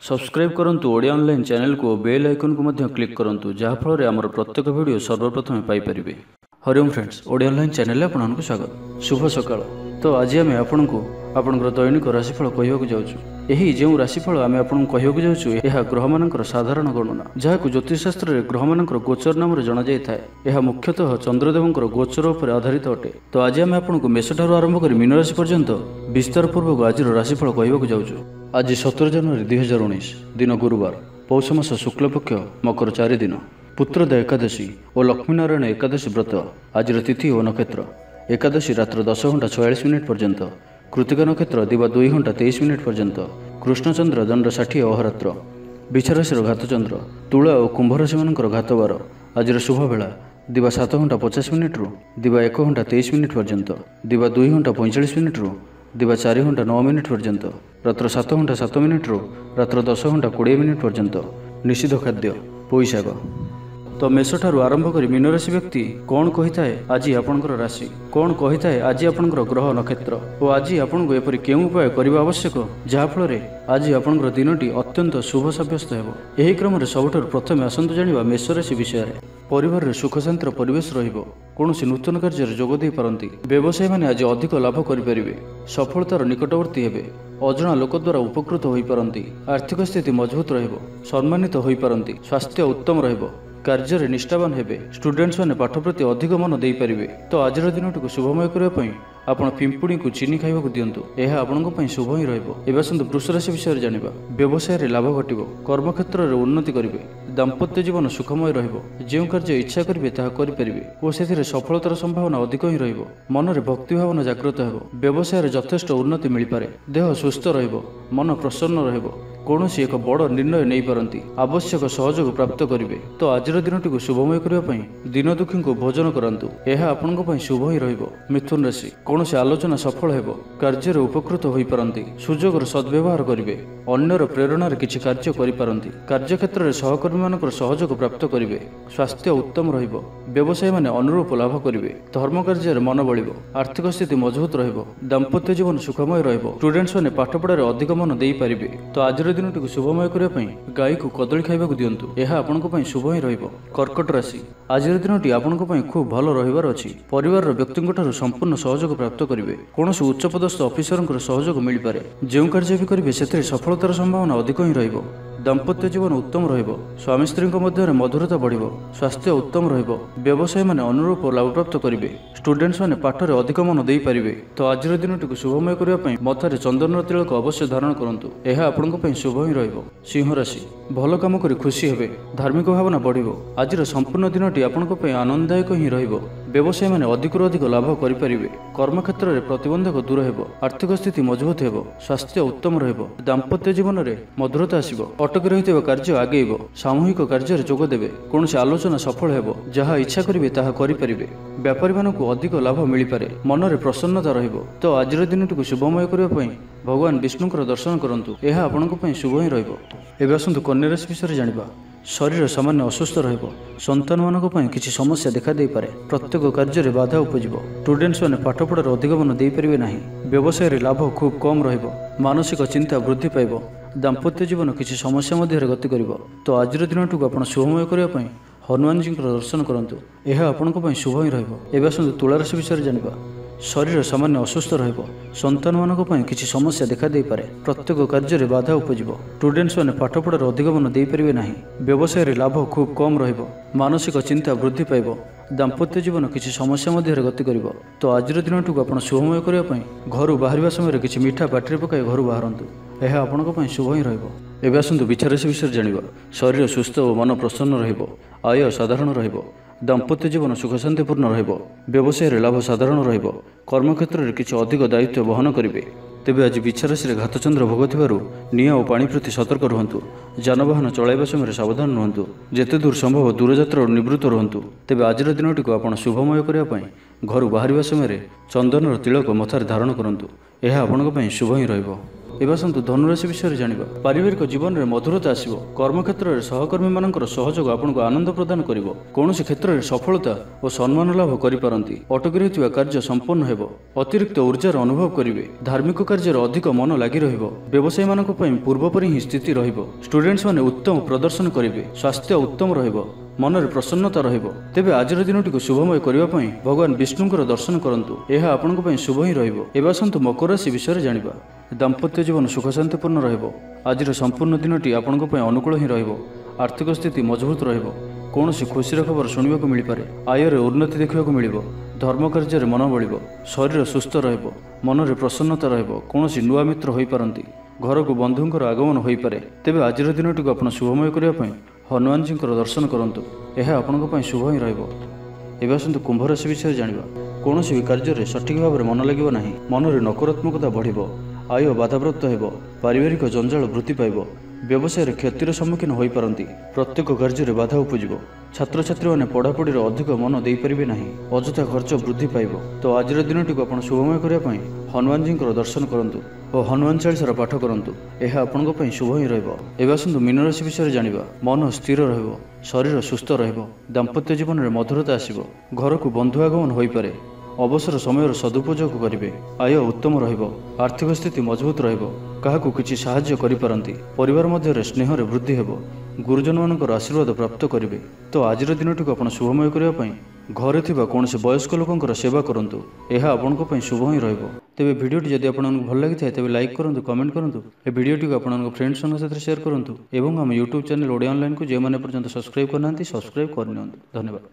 Subscribe करंतु Odia online channel को bell icon को मध्य क्लिक करंतु जहाँ फल आमर प्रत्येक वीडियो सर्वप्रथम Piper. Hariom friends, Odia online channel आपको स्वागत। शुभ सकाळ। तो आज आम आपणकर दैनिक राशिफल कहवाक जाऊँ। यही जो राशिफल आम आपको कहवाक जाऊँ यह ग्रह मानकर साधारण गणना जहाँ ज्योतिषशास्त्र में ग्रह मानकर गोचर नाम जाना जाए। यह मुख्यतः चंद्रदेवंकर गोचर उपर आधारित अटे। तो आज आम आपको मेषठार आरंभ कर मीन राशि पर्यंत विस्तार पूर्वक आज राशिफल कहवाक जाऊँ। आज 17 जनवरी 2019 दिन गुरुवार, पौष मास शुक्लपक्ष मकर 4 दिन, पुत्रदा एकादशी और लक्ष्मीनारायण एकादशी व्रत। आज तिथि और नक्षत्र एकादशी रात्र 10 घंटा 46 मिनिट पर्यंत, कृतिका नक्षत्र दिवा 2 घंटा 23 मिनिट पर्यंत, कृष्णचंद्र दंड 60 अहोरात्र, बिछराशि घातचंद्र तुला और कुंभ राशि मानकर घातवार। आज शुभ बेला दिवा 7 घंटा 50 मिनिट दिवा 1 घंटा 23 मिनिट पर्यंत, दिवा 2 घंटा 45 मिनिट दिवा 4 घंटा 9 मिनिट पर्यंत, रात्र 7 घंटा 7 मिनिट रात्र 10 घंटा 20 मिनिट पर्यंत। निषिद्ध खाद्य पोईशाग। तो मेषठारु आरंभ कर मीन राशि व्यक्ति कौन कही है आज आपणकर राशि, कौन कही है आज आपणकर ग्रह नक्षत्र और आज आपको एपरि केउं उपाय करने आवश्यक जहाँफल आज आपणकर दिनटी अत्यंत शुभ सब्यस्त हो। यही क्रम सबुठारु प्रथम आसतु जानिबा मेष राशि विषय। परिवार रे सुख शांतिर परिवेश रहिबो। कौनसी नूतन कार्य जोग दे पारंती। व्यवसायी माने आज अधिक लाभ करिपारिबे। सफलतार निकटवर्ती हेबे। अजणा लोक द्वारा उपकृत होई पारंती। आर्थिक स्थिति मजबूत रहिबो। सम्मानित होई पारंती। स्वास्थ्य उत्तम रहिबो। कार्य निष्ठावान हेबे। स्टूडेंट्स माने पाठ प्रति अधिक मन देई परिबे। तो आज दिनटी शुभमय करने आपण पिंपुड़ी को चीनी खाइबाकु दियंतु। यह आपन शुभ ही रहिबो। एबे आसंतु वृष राशि विषय जानिबा। व्यवसाय रे लाभ घटिबो। कर्मक्षेत्र रे उन्नति करिवे। दाम्पत्य जीवन सुखमय रहिबो। जो कार्य इच्छा करिवे ताहा करि परिबे ओ सेथिरे सफलतार संभावना अधिक ही रहिबो। मन रे भक्ति भावना जागृत हेबो। व्यवसाय रे यथेष्ट उन्नति मिलि पारे। देह सुस्थ रहिबो। मन प्रसन्न रहिबो। कौनसी एक बड़ निर्णय नहीं पारंती। आवश्यक सहयोग प्राप्त करिवे। तो आज दिनटी शुभमय करने दिन दुखी को भोजन करंतु। यह आपण शुभ ही रहिबो। मिथुन राशि। कौनसी आलोचना सफल हेबो। कार्य उपकृत होई पारंती। सुजोगर सद्व्यवहार करिवे। अन्यर प्रेरणार किछि कार्य करि पारंती। कार्य क्षेत्र में सहकर्मी मानकर सहयोग प्राप्त करिवे। स्वास्थ्य उत्तम रहिबो। व्यवसायी माने अनुरूप लाभ करिवे। धर्म कार्य मन बढ़िबो। आर्थिक स्थिति मजबूत रहिबो। दाम्पत्य जीवन सुखमय रहिबो। स्टूडेंट्स माने पाठ पढ़ारे अधिक मन देई पारिबे। तो आज दिनटी शुभमय करने गाई को कदली खाइबाकु दियंतु। यह आपण शुभ ही रहिबो। कर्कट राशि। आज दिनटी आपण खूब भल रहिबार अछि। परिवार व्यक्ति संपूर्ण सहयोग प्राप्त करिवे। कौनसी उच्चपदस्थ ऑफिसर सहयोग मिल पारे। जो कार्य भी करिवे सेथिरे सफलतार संभावना अधिक ही रहिबो। दाम्पत्य जीवन उत्तम रहिबो। स्वामी स्त्री मध्य मधुरता बढ़िबो। स्वास्थ्य उत्तम रहिबो। व्यवसायी माने अनुरूप लाभ प्राप्त करिवे। स्टूडेंट्स माने पाठरे अधिक मन देई पारिबे। तो आज दिनटी शुभमय करने मथारे चंदन तिलक अवश्य धारण करंतु। यह आपण शुभ ही रहिबो। सिंह राशि। भल काम करी खुशी हेबे। धार्मिक भावना बढ़िबो। आज संपूर्ण दिनटी आपण आनंददायक ही रहिबो। व्यवसायी माने अधिकରୁ अधिक लाभ करि परिबे। कर्मक्षेत्र में प्रतिबंधक दूर हेबो। आर्थिक स्थिति मजबूत हेबो। स्वास्थ्य उत्तम रहिबो। दाम्पत्य जीवन में मधुरता आसिबो। अटकी रहिथिबा कार्य आगेइबो। सामूहिक कार्य जोग देबे। कौनसी आलोचना सफल हेबो। जहाँ इच्छा करिवे ताहा करि परिबे। व्यापारी मानकु अधिक लाभ मिलि पारे। मन रे प्रसन्नता रहिबो। तो आज दिनटी शुभमय करने भगवान विष्णुकर दर्शन करंतु। यह आपण शुभ ही रहिबो। एबे आसंतु कन्या राशि विषय जानिबा। शरीर सामान्य असुस्थ रहिबो। संतान मानक किछि समस्या देखा दे पारे। प्रत्येक कार्य रे बाधा उपजिबो। स्टूडेंट्स माने पाठ पढ़ार अधिक मन देई परिबे नाही। व्यवसाय रे लाभ खूब कम रहिबो। मानसिक चिंता वृद्धि पाइबो। दाम्पत्य जीवन किछि समस्या मध्य गति करिबो। तो आज दिनटी आपण शुभमय करने हनुमान जी दर्शन करंतु। यह आपण शुभ ही रहिबो। एबे आसंतु तुला राशि विषय जानिबा। शरीर सामान्य असुस्थ रहिबो। संतान मानक किछि समस्या देखा दे पारे। प्रत्येक कार्य रे बाधा उपजिबो। स्टूडेंट्स माने पाठ पढ़ार अधिक मन देई परिबे नाही। व्यवसाय रे लाभ खूब कम रहिबो। मानसिक चिंता वृद्धि पाइबो। दाम्पत्य जीवन किछि समस्या मध्य गति करिबो। तो आज दिनटी आपण शुभमय करने घर बाहर समय किछि मीठा पाटिरे पकाई घर बाहरंतु। यह आपण शुभ ही रहिबो। एबे आसंतु विचारराशि विषय जानिबा। शरीर सुस्थ और मन प्रसन्न रहिबो। आय साधारण रहिबो। दाम्पत्य जीवन सुख शांतिपूर्ण रहिबो। व्यवसाय रे लाभ साधारण रहिबो। कर्मक्षेत्र में किछि अधिक दायित्व वहन करिवे। तेबे आज विचारराशि घातचंद्र भोग थिबारु निया और पानी प्रति सतर्क रुहंतु। जानवाहन चलाइबा समय सावधान रुहंतु। जेते दूर संभव दूरयात्रा निवृत्त रुहंतु। तेबे आज दिनटी को आपण शुभमय करने घर बाहर समय चंदन तिलक मथार धारण करंतु। यह आपण शुभ ही रहिबो। ଏବେ ଆସନ୍ତୁ ଧନୁରାଶି ବିଷୟରେ ଜାଣିବା। ପାରିବାରିକ ଜୀବନରେ ମଧୁରତା ଆସିବ। କର୍ମକ୍ଷେତ୍ରରେ ସହକର୍ମୀମାନଙ୍କର ସହଯୋଗ ଆପଣଙ୍କୁ ଆନନ୍ଦ ପ୍ରଦାନ କରିବ। କୌଣସି କ୍ଷେତ୍ରରେ ସଫଳତା ଓ ସମ୍ମାନ ଲାଭ କରିପାରନ୍ତି। ଅଟକି ରହିଥିବା କାର୍ଯ୍ୟ ସମ୍ପୂର୍ଣ୍ଣ ହେବ। ଅତିରିକ୍ତ ଊର୍ଜାର ଅନୁଭବ କରିବେ। ଧାର୍ମିକ କାର୍ଯ୍ୟରେ ଅଧିକ ମନ ଲାଗି ରହିବ। ବ୍ୟବସାୟୀମାନଙ୍କ ପାଇଁ ପୂର୍ବ ପରି ହିଁ ସ୍ଥିତି ରହିବ। ଷ୍ଟୁଡେଣ୍ଟସ୍ ମାନେ ଉତ୍ତମ ପ୍ରଦର୍ଶନ କରିବେ। ସ୍ୱାସ୍ଥ୍ୟ ଉତ୍ତମ ରହିବ। ମନରେ ପ୍ରସନ୍ନତା ରହିବ। ତେବେ ଆଜିର ଦିନଟିକୁ ଶୁଭମୟ କରିବା ପାଇଁ ଭଗବାନ ବିଷ୍ଣୁଙ୍କର ଦର୍ଶନ କରନ୍ତୁ। ଏହା ଆପଣଙ୍କ ପାଇଁ ଶୁଭ ହିଁ ରହିବ। ଏବେ ଆସନ୍ତୁ ମକର ରାଶି ବିଷୟରେ ଜାଣିବା। ଦାମ୍ପତ୍ୟ ଜୀବନ ସୁଖ ଶାନ୍ତିପୂର୍ଣ୍ଣ ରହିବ। ଆଜିର ସମ୍ପୂର୍ଣ୍ଣ ଦିନଟି ଆପଣଙ୍କ ପାଇଁ ଅନୁକୂଳ ହିଁ ରହିବ। ଆର୍ଥିକ ସ୍ଥିତି ମଜବୁତ ରହିବ। କୌଣସି ଖୁସିର ଖବର ଶୁଣିବାକୁ ମିଳିପାରେ। ଆୟରେ ଉନ୍ନତି ଦେଖିବାକୁ ମିଳିବ। ଧର୍ମ କାର୍ଯ୍ୟରେ ମନ ବଳିବ। ଶରୀର ସୁସ୍ଥ ରହିବ। ମନରେ ପ୍ରସନ୍ନତା ରହିବ। କୌଣସି ନୂଆ ମିତ୍ର ହୋଇପାରନ୍ତି। ଘରକୁ ବନ୍ଧୁଙ୍କର ଆଗମନ ହୋଇପାରେ। ତେବେ ଆଜିର ଦିନଟିକୁ ଆପଣ ଶୁଭମୟ କରିବା ପାଇଁ ହନୁମାନଜୀଙ୍କର ଦର୍ଶନ କରନ୍ତୁ। ଏହା ଆପଣଙ୍କ ପାଇଁ ଶୁଭ ହିଁ ରହିବ। ଏବେ ଆସନ୍ତୁ କୁମ୍ଭ ରାଶି ବିଷୟରେ ଜାଣିବା। କୌଣସି ବି କାର୍ଯ୍ୟରେ ସଠିକ୍ ଭାବରେ ମନ ଲାଗିବ ନାହିଁ। ମନରେ ନକାରାତ୍ମକତା ବଢ଼ିବ। ଆୟ ବାଧାପ୍ରାପ୍ତ ହେବ। ପାରିବାରିକ ଜଞ୍ଜାଳ ବୃଦ୍ଧି ପାଇବ। ବ୍ୟବସାୟରେ କ୍ଷତିର ସମ୍ମୁଖୀନ ହୋଇପାରନ୍ତି। ପ୍ରତ୍ୟେକ କାର୍ଯ୍ୟରେ ବାଧା ଉପୁଜିବ। ଛାତ୍ରଛାତ୍ରୀମାନେ ପଢ଼ାପଢ଼ିରେ ଅଧିକ ମନ ଦେଇପାରିବେ ନାହିଁ। ଅଯଥା ଖର୍ଚ୍ଚ ବୃଦ୍ଧି ପାଇବ। ତ ଆଜିର ଦିନଟିକୁ ଆପଣ ଶୁଭମୟ କରିବା ପାଇଁ ହନୁମାନଜୀଙ୍କର ଦର୍ଶନ କରନ୍ତୁ ଓ ହନୁମାନ ଚାଳିଶାର ପାଠ କରନ୍ତୁ। ଏହା ଆପଣଙ୍କ ପାଇଁ ଶୁଭ ହିଁ ରହିବ। ଏବେ ଆସନ୍ତୁ ମୀନ ରାଶି ବିଷୟରେ ଜାଣିବା। ମନ ସ୍ଥିର ରହିବ। ଶରୀର ସୁସ୍ଥ ରହିବ। ଦାମ୍ପତ୍ୟ ଜୀବନରେ ମଧୁରତା ଆସିବ। ଘରକୁ ବନ୍ଧୁ ଆଗମନ ହୋଇପାରେ। ଅବସର ସମୟର ସଦୁପଯୋଗ କରିବେ। ଆୟ ଉତ୍ତମ ରହିବ। ଆର୍ଥିକ ସ୍ଥିତି ମଜବୁତ ରହିବ। କାହାକୁ କିଛି ସାହାଯ୍ୟ କରିପାରନ୍ତି। ପରିବାର ମଧ୍ୟରେ ସ୍ନେହରେ ବୃଦ୍ଧି ହେବ। ଗୁରୁଜନମାନଙ୍କର ଆଶୀର୍ବାଦ ପ୍ରାପ୍ତ କରିବେ। ତ ଆଜିର ଦିନଟିକୁ ଆପଣ ଶୁଭମୟ କରିବା ପାଇଁ ଘରେ ଥିବା କୌଣସି ବୟସ୍କ ଲୋକଙ୍କର ସେବା କରନ୍ତୁ। ଏହା ଆପଣଙ୍କ ପାଇଁ ଶୁଭ ହିଁ ରହିବ। ତେବେ ଭିଡ଼ିଓଟି ଯଦି ଆପଣଙ୍କୁ ଭଲ ଲାଗିଥାଏ ତେବେ ଲାଇକ୍ କରନ୍ତୁ, କମେଣ୍ଟ କରନ୍ତୁ। ଏ ଭିଡ଼ିଓଟିକୁ ଆପଣଙ୍କ ଫ୍ରେଣ୍ଡସ୍ଙ୍କ ସାଥିରେ ସେୟାର କରନ୍ତୁ ଏବଂ ଆମ ୟୁଟ୍ୟୁବ୍ ଚ୍ୟାନେଲ୍ ଓଡ଼ିଆ ଅନଲାଇନ୍କୁ ଯେଉଁମାନେ ପର୍ଯ୍ୟନ୍ତ ସବସ୍କ୍ରାଇବ୍ କରିନାହାନ୍ତି ସବସ୍କ୍ରାଇବ୍ କରିନିଅନ୍ତୁ। ଧନ୍ୟବାଦ।